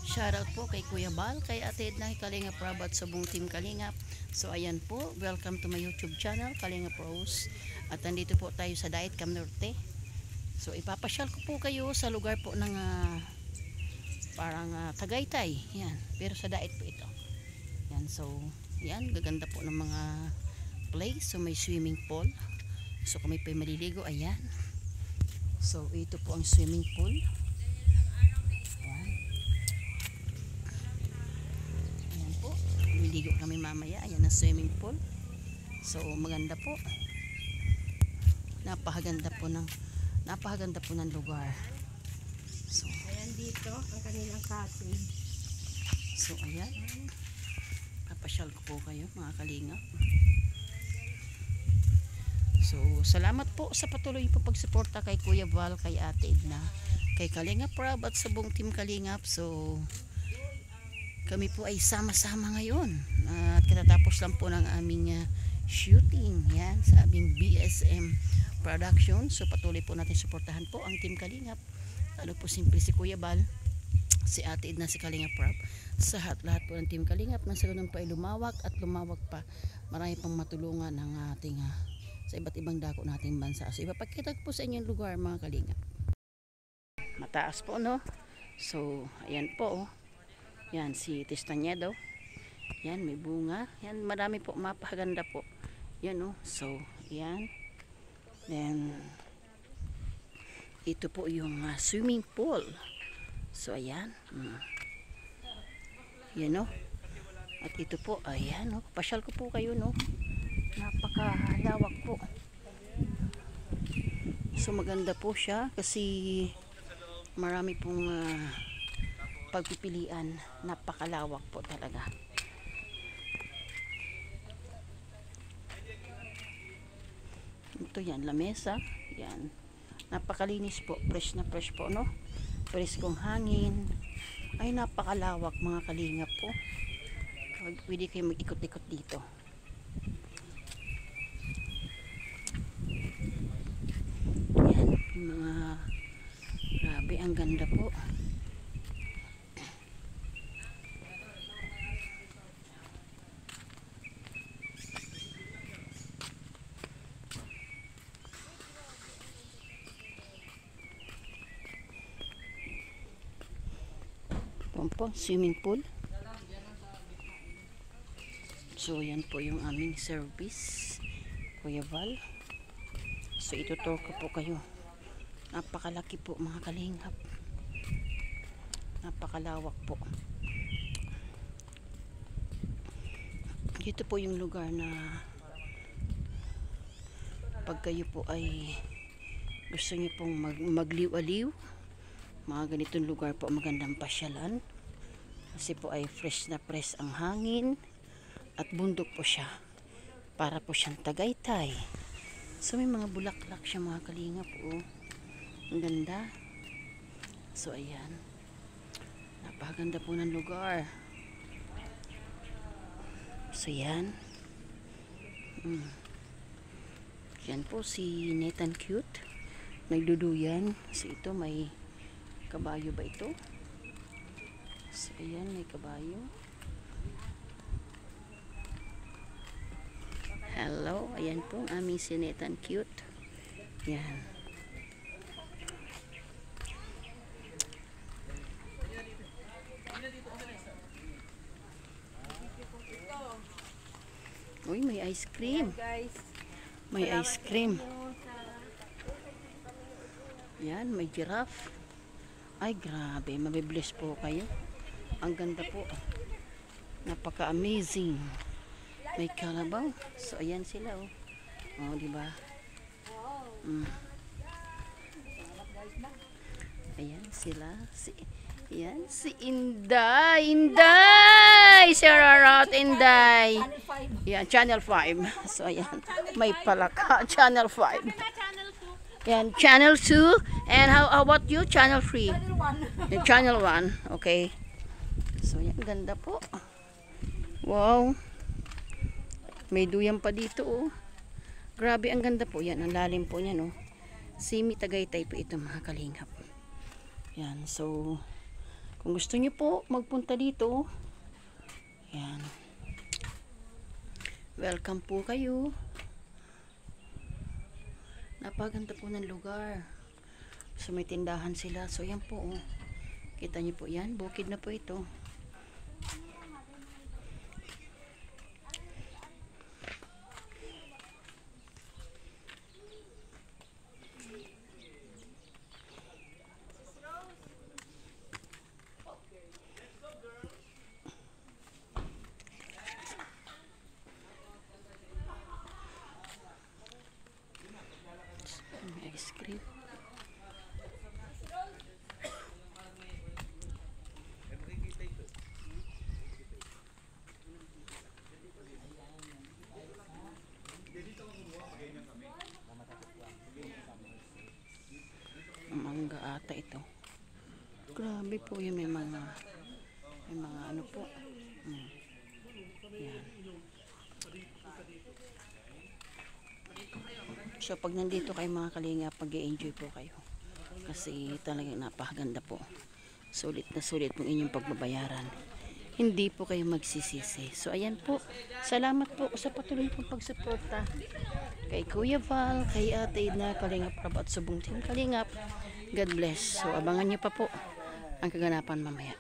Shoutout po kay Kuya Bal, kay Ate Edna, kay Kalingap Rob at sa buong team Kalingap. So ayan po, welcome to my YouTube channel, Kalingap Rose. At nandito po tayo sa Daet Cam Norte. So ipapasyal ko po kayo sa lugar po ng parang Tagaytay. Yan, pero sa Daet po ito. Yan, so yan, gaganda po ng mga place. So may swimming pool. So kami po maliligo, ayan. So ito po ang swimming pool. Ligo kami mamaya. Ayan ang swimming pool. So maganda po. Napakaganda po ng lugar. So ayan dito ang kanilang castle. So ayan. Papasyal ko po kayo mga kalingap. So salamat po sa patuloy po pagsuporta kay Kuya Val, kay Ate Edna, kay Kalingap Rob at sa buong team Kalingap. So kami po ay sama-sama ngayon at katatapos lang po ng aming shooting yan sa aming BSM production. So patuloy po natin suportahan po ang team Kalingap, lalo po simple si Kuya Bal, si Ate Edna, si Kalingap Rob, sa lahat po ng team Kalingap na sa ganun pa ay lumawak at lumawak pa. Marami pang matulungan ng ating sa iba't ibang dako nating bansa. So ipapakita ko po sa inyo yung lugar mga Kalingap. Mataas po, no? So ayan po, oh. Yan si Tistañedo. Yan may bunga. Yan marami po, mapaganda po. Yan oh. So yan. Then ito po yung swimming pool. So ayan. Yan oh. At ito po, ayan oh. Pasyal ko po kayo no. Napakalawak po. So maganda po siya kasi marami pong pagpipilian. Napakalawak po talaga. Ito yan, lamesa. Yan. Napakalinis po. Fresh na fresh po, no? Preskong hangin. Ay, napakalawak mga kalingap po. Pwede kayo mag-ikot-ikot dito. Yan. Mga grabe, ang ganda po. Po, swimming pool. So yan po yung aming service Kuya Val. So itutur ko po kayo. Napakalaki po mga kalingap. Napakalawak po. Dito po yung lugar na pag kayo po ay gusto nyo pong magliw-aliw, mga ganitong lugar po magandang pasyalan. Kasi po ay fresh na fresh ang hangin at bundok po siya. Para po siyang Tagaytay. So may mga bulaklak siya mga kalingap po. Ang ganda. So ayan. Napakaganda po ng lugar. So yan. Yan po si Nathan Cute. Nagduduyan. So ito may kabayo ba ito? So ayan, may kabayo. Hello, ayan po ang aming si Nathan Cute. Yan. Uy, may ice cream. May ice cream. Yan, may giraffe. Ay, grabe. Mabibless po kayo. Ang ganda po. Napaka-amazing. May kalabaw. So, ayan sila, oh. Oh, diba? Ayan sila. Ayan, si Inday. Inday! Shoutout, Inday. Ayan, Channel 5. So, ayan. May palaka. Channel 5. Ayan, Channel 2. And how about you? Channel 3. Channel 1. Okay. So, yan. Ganda po. Wow. May duyan pa dito, oh. Grabe, ang ganda po. Yan, ang lalim po niyan, oh. Simi Tagaytay po ito, mga kalingap. Yan, so Kung gusto niyo po magpunta dito, yan. Welcome po kayo. Napaganda po ng lugar. So may tindahan sila. So yan po. Oh. Kita niyo po yan. Bukid na po ito. May ice cream. Mangga ata ito. Grabe po yan, may mga ano po. Yan. So pag nandito kayo mga kalinga, pag-i-enjoy po kayo. Kasi talagang napakaganda po. Sulit na sulit po inyong pagbabayaran. Hindi po kayo magsisisi. So ayan po. Salamat po sa patuloy pong pagsuporta kay Kuya Val, kay Ate Edna, Kalingap Prab at sa buong team Kalingap. God bless. So abangan niyo pa po ang kaganapan mamaya.